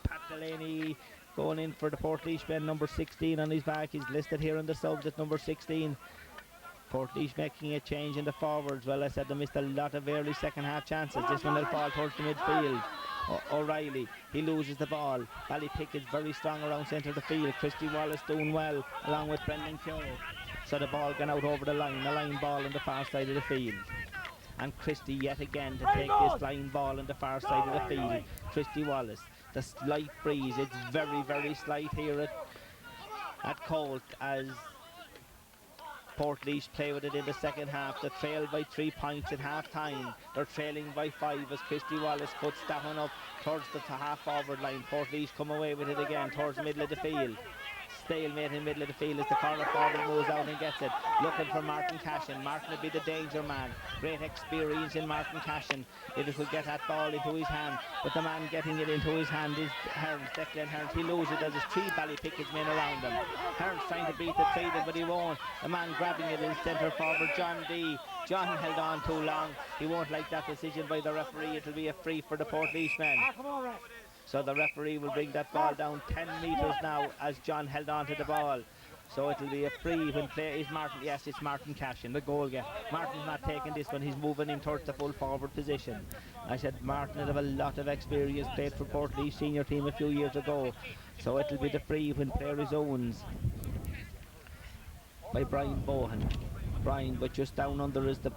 Pat Delaney going in for the Portlaoise man, number 16 on his back. He's listed here on the subs at number 16. Portlaoise making a change in the forwards. Well, I said they missed a lot of early second half chances. This one will fall towards the midfield. O'Reilly, he loses the ball. Ballypickas very strong around centre of the field. Christie Wallace doing well along with Brendan Keogh. So the ball gone out over the line ball on the far side of the field. And Christie yet again to take this line ball on the far side of the field. Christie Wallace, the slight breeze, it's very, very slight here at Colt as Portlaoise play with it in the second half. They trail by 3 points at half time. They're trailing by 5 as Christie Wallace puts that one up towards the half forward line. Portlaoise come away with it again towards the middle of the field. Stalemate in the middle of the field as the corner forward moves out and gets it. Looking for Martin Cashin. Martin will be the danger man. Great experience in Martin Cashin. If he could get that ball into his hand. But the man getting it into his hand is Hearns, Declan Hearns. He loses it as there's 3 Ballypickas men around him. Hearns trying to beat the 3, but he won't. The man grabbing it is centre forward John D. John held on too long. He won't like that decision by the referee. It'll be a free for the Portlaoise men. So the referee will bring that ball down 10 metres now as John held on to the ball. So it'll be a free when play is Martin. Yes, it's Martin Cashin, the goal get. Martin's not taking this one, he's moving in towards the full forward position. I said Martin had a lot of experience, played for Portlaoise senior team a few years ago. So it'll be the free when play resumes by Brian Bohan. Brian, but just down under is the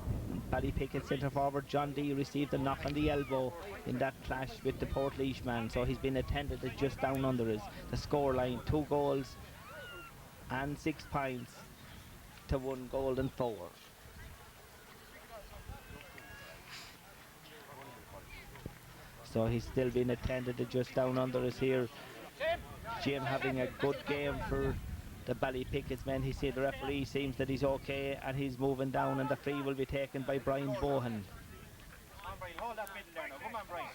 Ballypickas centre forward John D received a knock on the elbow in that clash with the Portlaoise man, so he's been attended at just down under is the score line. 2 goals and 6 points to 1 goal and 4. So he's still been attended at just down under is here. Jim having a good game for the Ballypickas men. He said the referee seems that he's okay and he's moving down, and the free will be taken by Brian Bohan.
Come on, Brian, hold that middle there now. Come on, Brian.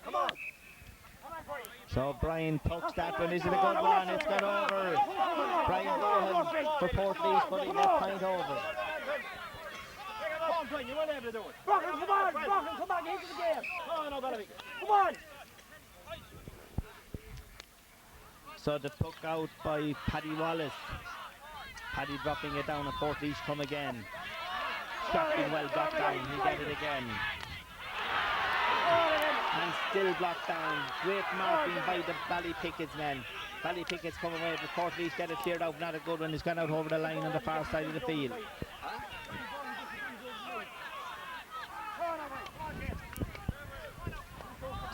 Come on.
So Brian pokes that one. Is it a good one? It's gone over. Brian Bohan for Portlaoise putting that point over.
Come on, Brian, you won't be able to do it.
Brocken, come on, Brocken, come on, into the game.
No, Ballypickas.
Come on.
So the puck out by Paddy Wallace. Paddy dropping it down, and Portlaoise come again. Shot being well blocked down, he'll get it again. And still blocked down. Great marking by the Ballypickas men. Ballypickas come away, but Portlaoise get it cleared out. Not a good one, it's gone out over the line on the far side of the field.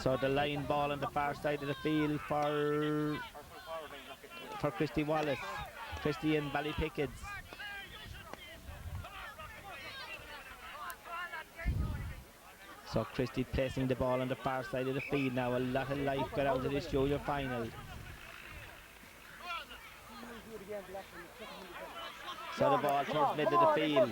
So the line ball on the far side of the field for Christy Wallace. Christy and Ballypickas. So Christy placing the ball on the far side of the field now. A lot of life got out of this junior final. So the ball towards mid of the field.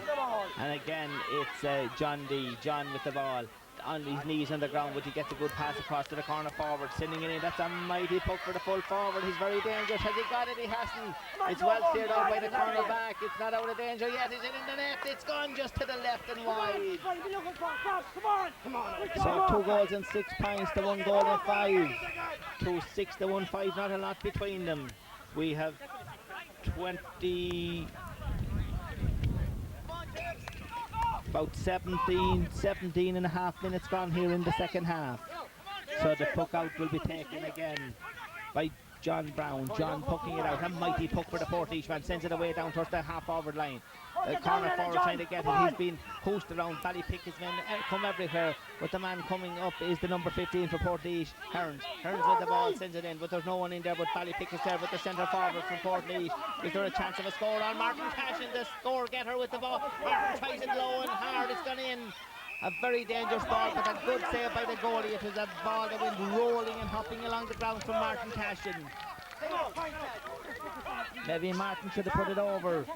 And again it's John with the ball. On his knees on the ground, but he gets a good pass across to the corner forward, sending it in. That's a mighty puck for the full forward. He's very dangerous. Has he got it? He hasn't. It's well cleared out by the corner back. It's not out of danger yet. Is it in the net? It's gone just to the left and wide. So 2 goals and 6 points to 1 goal and 5. 2 6 to 1 5. Not a lot between them. We have 20. About 17 and a half minutes gone here in the second half. So the puck out will be taken again by John Brown. John pucking it out. A mighty puck for the Portlaoise man. Sends it away down towards the half forward line. The corner forward trying to get it. He's been hoosed around. Ballypickas men come everywhere. But the man coming up is the number 15 for Portlaoise, Hearns. Hearns with the ball, sends it in. But there's no one in there but Ballypickas there with the centre forward from Portlaoise. Is there a chance of a score on Martin Cashin, the score getter with the ball? Martin tries it low and hard. It's gone in. A very dangerous ball, but a good save by the goalie. It was a ball that went rolling and hopping along the ground from Martin Cashin. Maybe Martin should have put it over.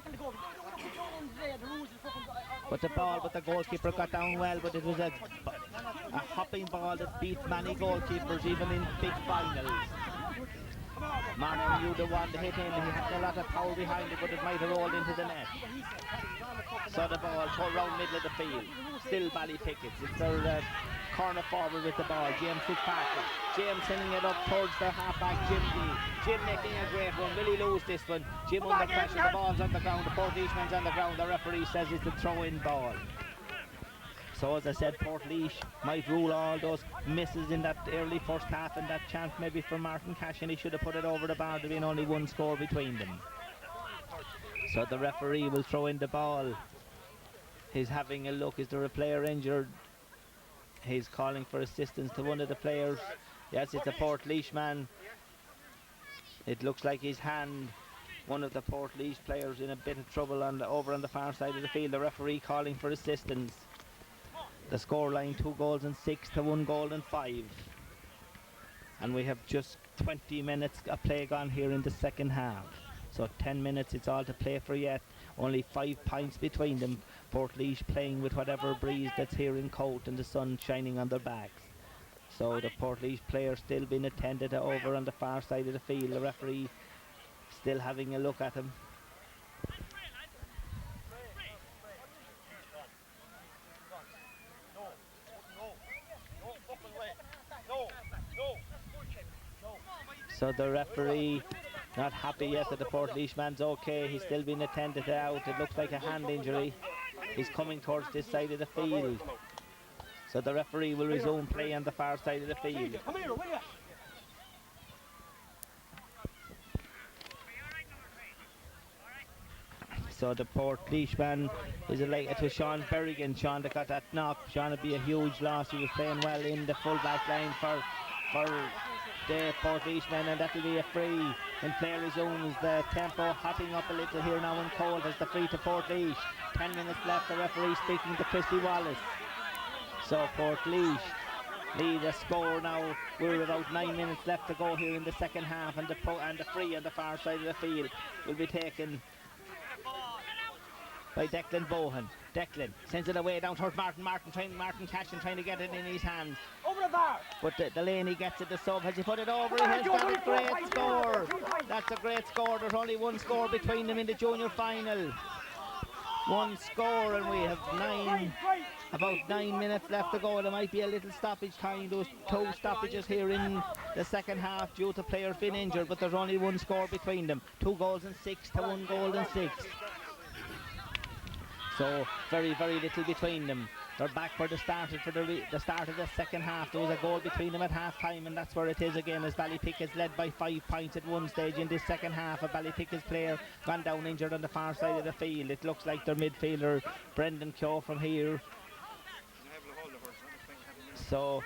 But the goalkeeper got down well, but it was a hopping ball that beat many goalkeepers even in big finals. Martin knew the one to hit in. He had a lot of power behind it, but it might have rolled into the net. So the ball tore round middle of the field. Still Ballypickas. It's their corner forward with the ball. James Fitzpatrick. James sending it up towards the halfback Jim D. Jim making a great run. Will he lose this one? Jim under pressure. The ball's on the ground. The Portlaoise man's on the ground. The referee says it's a throw-in ball. So as I said, Portlaoise might rule all those misses in that early first half, and that chance maybe for Martin Cashin. He should have put it over the bar. There being only 1 score between them. So the referee will throw in the ball. He's having a look. Is there a player injured? He's calling for assistance to one of the players. Yes, it's a Portlaoise man. It looks like his hand. One of the Portlaoise players in a bit of trouble over on the far side of the field. The referee calling for assistance. The scoreline 2 goals and 6 to 1 goal and 5. And we have just 20 minutes of play gone here in the second half. So 10 minutes it's all to play for yet. Only 5 points between them. Portlaoise playing with whatever breeze that's here in Coat and the sun shining on their backs. So the Portlaoise players still being attended to over on the far side of the field. The referee still having a look at him. So the referee not happy yet that the Portlaoise man's okay. He's still being attended out. It looks like a hand injury. He's coming towards this side of the field. So the referee will resume play on the far side of the field. So the Portlaoise man is it was Sean Berrigan. Sean that got that knock. Sean would be a huge loss. He was playing well in the full back line for the Portlaoise men, and that will be a free. And play resumes. The tempo hopping up a little here now in Cold as the free to Portlaoise. 10 minutes left. The referee speaking to Christy Wallace. So Portlaoise lead a score now. We're about 9 minutes left to go here in the second half, and the free on the far side of the field will be taken by Declan Bohan. Declan sends it away down towards Martin Cashin trying to get it in his hands.
Over the bar.
But Delaney gets it, the sub. Has he put it over? He has got a great score. That's a great score. There's only 1 score between them in the junior final. 1 score, and we have about 9 minutes left to go. There might be a little stoppage time. Those 2 stoppages here in the second half due to players being injured, but there's only 1 score between them. 2 goals and 6 to 1 goal and 6. So very, very little between them. They're back where they started for the start of the second half. There was a goal between them at half time, and that's where it is again, as Ballypickas led by 5 points at one stage in this second half. A Ballypickas player gone down injured on the far side of the field. It looks like their midfielder Brendan Keogh from here. So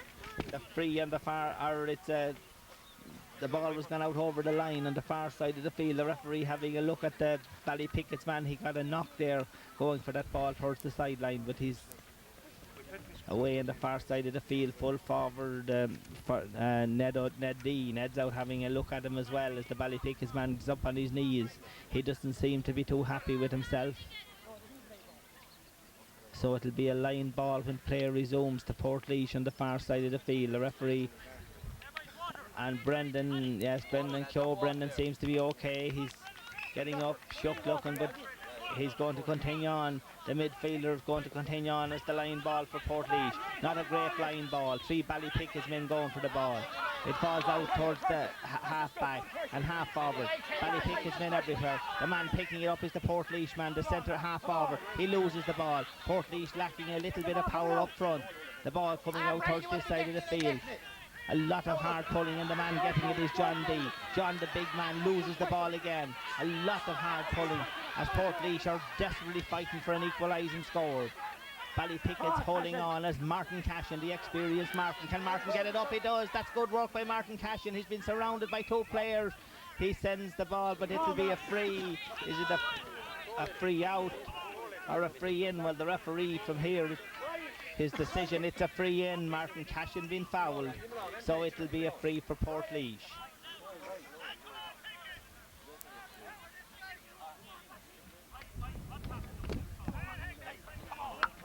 the free on the far, or it's the ball was gone out over the line on the far side of the field. The referee having a look at the Ballypickas man. He got a knock there going for that ball towards the sideline, but he's away on the far side of the field, full forward for Ned D. Ned's out having a look at him as well as the Ballypickas man is up on his knees. He doesn't seem to be too happy with himself. So it'll be a line ball when play resumes to Portlaoise on the far side of the field. The referee and Brendan Keogh. Brendan seems to be okay. He's getting up, shook looking, but he's going to continue on. The midfielder is going to continue on as the line ball for Portlaoise. Not a great line ball. 3 Ballypickas men going for the ball. It falls out towards the half back and half forward. Ballypickas men everywhere. The man picking it up is the Portlaoise man, the centre half forward. He loses the ball. Portlaoise lacking a little bit of power up front. The ball coming out towards this side of the field. A lot of hard pulling, and the man getting it is John D. John, the big man, loses the ball again. A lot of hard pulling as Portlaoise are desperately fighting for an equalising score. Ballypickas holding on as Martin Cashin, the experienced Martin. Can Martin get it up? He does. That's good work by Martin Cashin. He's been surrounded by 2 players. He sends the ball, but it will be a free. Is it a free out or a free in? Well, the referee from here, his decision, it's a free in. Martin Cashin been fouled, so it will be a free for Portlaoise.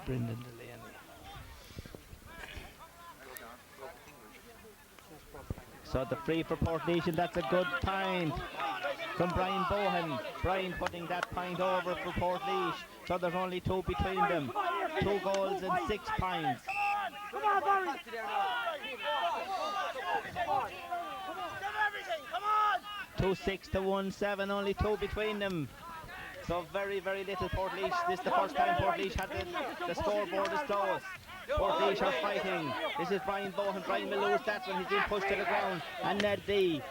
Brendan Delaney. So the free for Portlaoise, and that's a good point from Brian Bohan. Brian putting that point over for Portlaoise. So there's only 2 between them. 2 goals and 6 points.
Come on, Barry!
2-6 to 1-7, only 2 between them. So very, very little Portlaoise. This is the first time Portlaoise had the scoreboard is close. Portlaoise are fighting. This is Brian Bohan. Brian will lose that one. He's been pushed to the ground. And Ned D.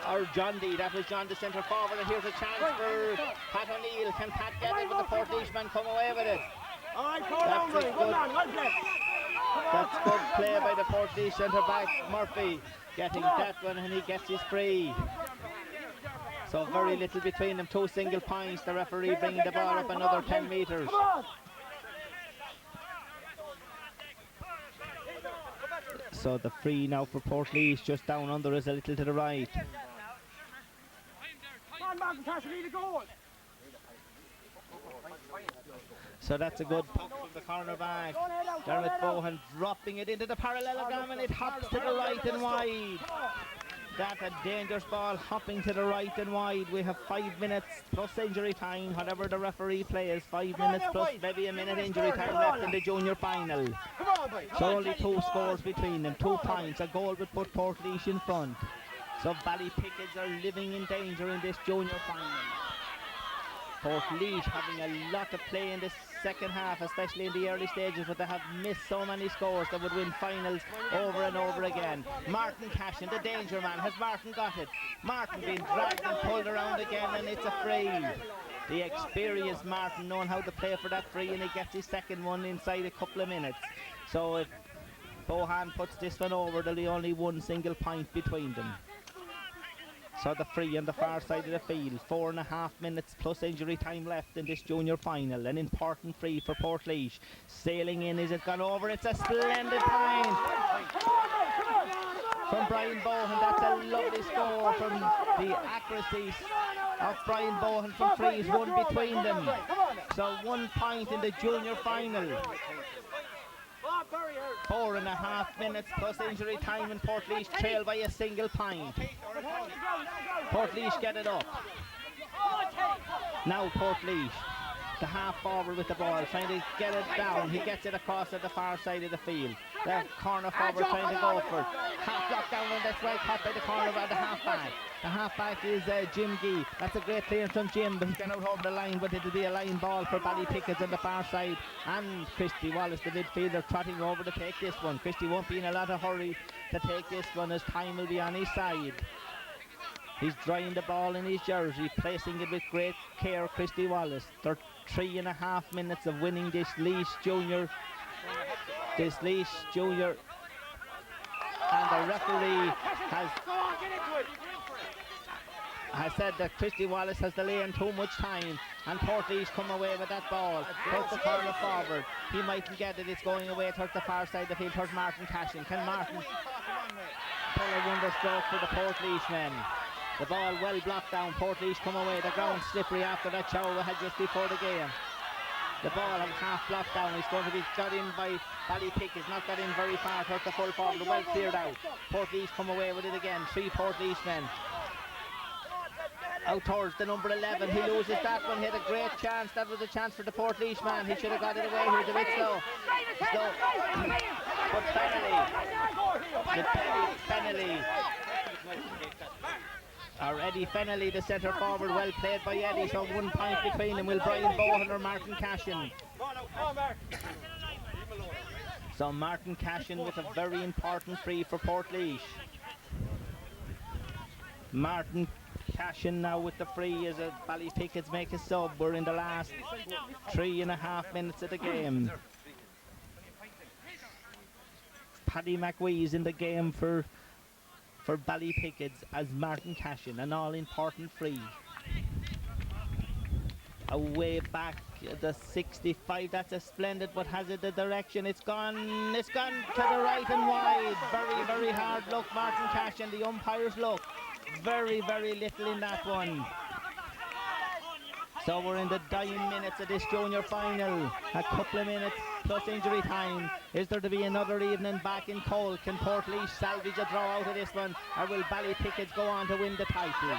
Or John D. That was John, the centre forward. And here's a chance for Pat O'Neill. Can Pat get it? But the Portlaoise man come away with it. That's good play by the Portlaoise centre back Murphy. Getting that one, and he gets his free. So very little between them. 2 single points. The referee bringing the ball up another 10 metres. So the free now for Portlaoise, just down under is a little to the right. So that's a good puck from the corner back. Dermot Bohan dropping it into the parallelogram, and it hops to the right and wide. That a dangerous ball hopping to the right and wide. We have 5 minutes plus injury time, whatever the referee plays. 5 minutes plus maybe a minute injury time left in the junior final. So only 2 scores between them, 2 points. A goal would put Portlaoise in front. So Ballypickas are living in danger in this junior final. Portlaoise having a lot of play in this second half, especially in the early stages, but they have missed so many scores that would win finals over and over again. Martin Cashin, the danger man. Has Martin got it? Martin being dragged and pulled around again, and it's a free. The experienced Martin knowing how to play for that free, and he gets his second one inside a couple of minutes. So if Bohan puts this one over, there'll be only 1 single point between them. So the free on the far side of the field. 4.5 minutes plus injury time left in this junior final. An important free for Portlaoise. Sailing in, is it gone over? It's a splendid point from Brian Bohan. That's a lovely score from the accuracy of Brian Bohan from frees. 1 between them. So 1 point in the junior final. 4.5 minutes plus injury time, and Portlaoise trail by a single point. Portlaoise get it up. Now Portlaoise, the half forward with the ball, trying to get it down. He gets it across at the far side of the field. The corner forward trying to go for it. Half block down, and that's well caught by the corner by the half back. The half back is Jim Gee. That's a great clearance from Jim, but he's gone out over the line, but it'll be a line ball for Ballypickas on the far side. And Christy Wallace, the midfielder, trotting over to take this one. Christy won't be in a lot of hurry to take this one as time will be on his side. He's drying the ball in his jersey, placing it with great care, Christy Wallace. 3.5 minutes of winning this Laois Junior And the referee has said that Christy Wallace has delayed too much time, and Portlaoise come away with that ball. Towards the corner forward. He mightn't get it. It's going away towards the far side of the field towards Martin Cashin. Can Martin pull a wonder stroke for the Portlaoise men? The ball well blocked down. Portlaoise come away. The ground slippery after that shower we had just before the game. The ball half blocked down. He's going to be got in by Ballypickas. Not got in very far towards the full forward. Well cleared out. Portlaoise come away with it again. 3 Portlaoise men. Out towards the number 11. He loses that one. He had a great chance. That was a chance for the Portlaoise man. He should have got it away. He was a bit slow. But Fennelly. Eddie Fennelly, the centre forward, well played by Eddie, so 1 point between them. Will Brian Bohan or Martin Cashin? So Martin Cashin with a very important free for Portlaoise. Martin Cashin now with the free as a Ballypickas make a sub. We're in the last 3.5 minutes of the game. Paddy McWee's in the game for Ballypickas as Martin Cashin, an all-important free. Away back the 65, that's a splendid, but has it the direction? It's gone to the right and wide. Very, very hard look, Martin Cashin, the umpires look. Very, very little in that one. So we're in the dying minutes of this junior final. A couple of minutes plus injury time. Is there to be another evening back in Cole? Can Portlaoise salvage a draw out of this one, or will Ballypickas go on to win the title?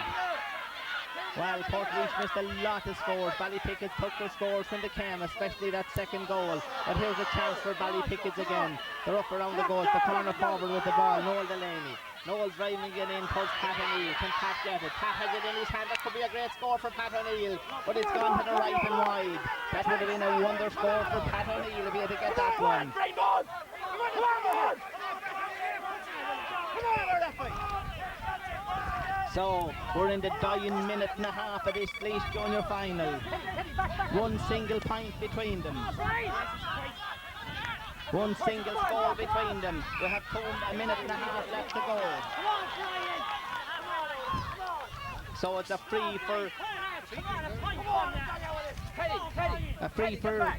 Well, Portlaoise missed a lot of scores. Ballypickas took their scores when they came, especially that second goal. But here's a chance for Ballypickas again. They're up around the goals. The corner forward with the ball, Noel Delaney. Noel's driving it in towards Pat O'Neill. Can Pat get it? Pat has it in his hand. That could be a great score for Pat O'Neill, but it's gone to the right and wide. That would have been a wonder score for Pat O'Neill to be able to get that one. So we're in the dying minute and a half of this Laois junior final. 1 single point between them. 1 single score between them. We have a minute and a half left to go. So it's a free for... A free for...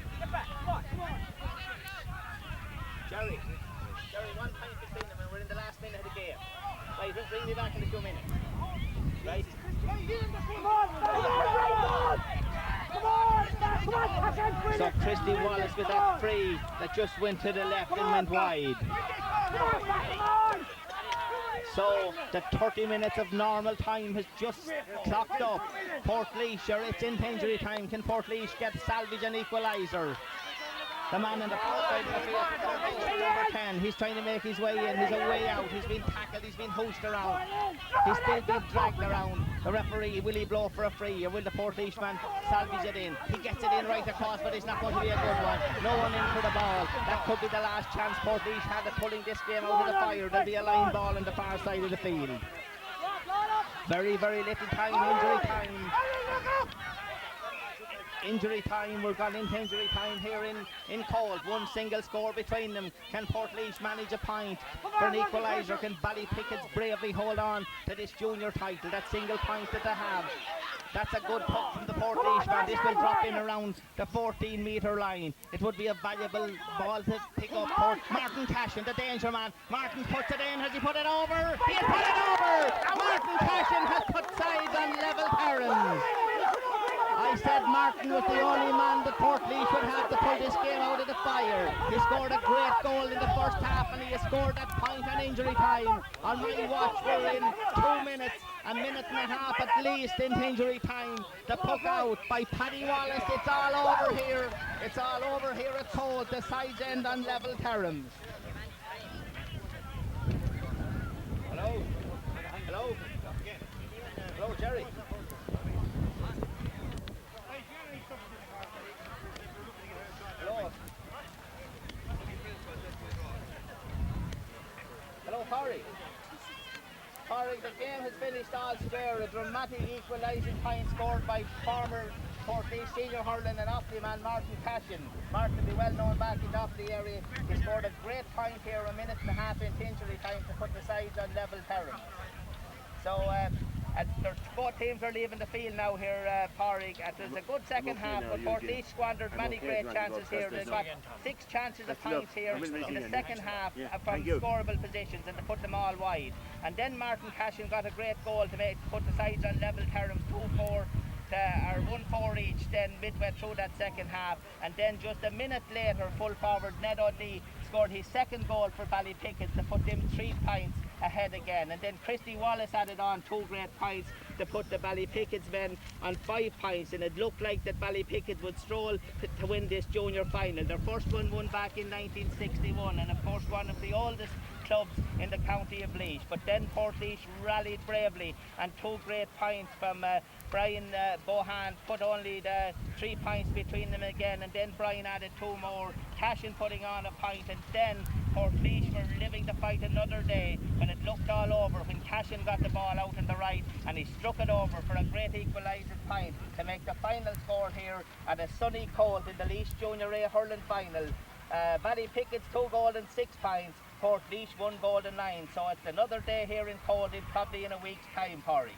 Jerry, 1 point between them, and we're in the last minute of the game. Right, bring me back in a few minutes. Right. So Christy Wallace with that free that just went to the left and went wide. So the 30 minutes of normal time has just clocked up. Portlaoise, it's in injury time. Can Portlaoise get salvage an equaliser? The man in the far side of the field, number 10, he's trying to make his way in. He's a way out. He's been tackled. He's been hoosed around. He's still being dragged around. The referee, will he blow for a free, or will the Portlaoise man salvage it in? He gets it in right across, but it's not going to be a good one. No one in for the ball. That could be the last chance Portlaoise had of pulling this game out of the fire. There'll be a line ball on the far side of the field. Very, very little time, injury time. Injury time, we're gone into injury time here in Cole. 1 single score between them. Can Portlaoise manage a point for an equaliser? Can Ballypickas bravely hold on to this junior title? That single point that they have. That's a good puck from the Portlaoise man. This will drop in around the 14-metre line. It would be a valuable ball to pick up for Martin Cashin, the danger man. Martin puts it in. Has he put it over? He has put it over! Martin Cashin has put sides on level terms. I said Martin was the only man that Portlaoise would have to pull this game out of the fire. He scored a great goal in the first half, and he has scored that point on injury time. On my watch, we're in 2 minutes, a minute and a half at least in injury time. The puck out by Paddy Wallace. It's all over here. It's all over here at Cole. The sides end on level terms. Hello? Hello? Hello, Jerry? Hello, Corey. Corey, the game has finished all square. A dramatic equalising point scored by former Portlaoise senior hurling and Offaly man Martin Cashin. Martin will be well known back in the Offaly area. He scored a great point here, a minute and a half into injury time to put the sides on level terms. So both teams are leaving the field now here, Pádraig. There's a good second half, but Portlaoise squandered many great chances here. They've got 6 chances of points here in the second half from scoreable positions, and to put them all wide. And then Martin Cashin got a great goal to put the sides on level terms, 2-4. Or 1-4 each then midway through that second half, and then just a minute later full forward Ned O'Dea scored his second goal for Ballypickas to put them 3 points ahead again, and then Christy Wallace added on 2 great points to put the Ballypickas men on 5 points, and it looked like that Ballypickas would stroll to win this junior final. Their first one won back in 1961, and of course one of the oldest clubs in the county of Laois. But then Portlaoise rallied bravely, and 2 great points from Brian Bohan put only the 3 points between them again, and then Brian added 2 more, Cashin putting on a point, and then Portlaoise were living the fight another day when it looked all over, when Cashin got the ball out on the right and he struck it over for a great equalising point to make the final score here at a sunny cold in the Laois Junior A hurling final. Ballypickas 2 goals and 6 points, Portlaoise 1 goal and 9, so it's another day here in Cold, probably in a week's time, Pádraig.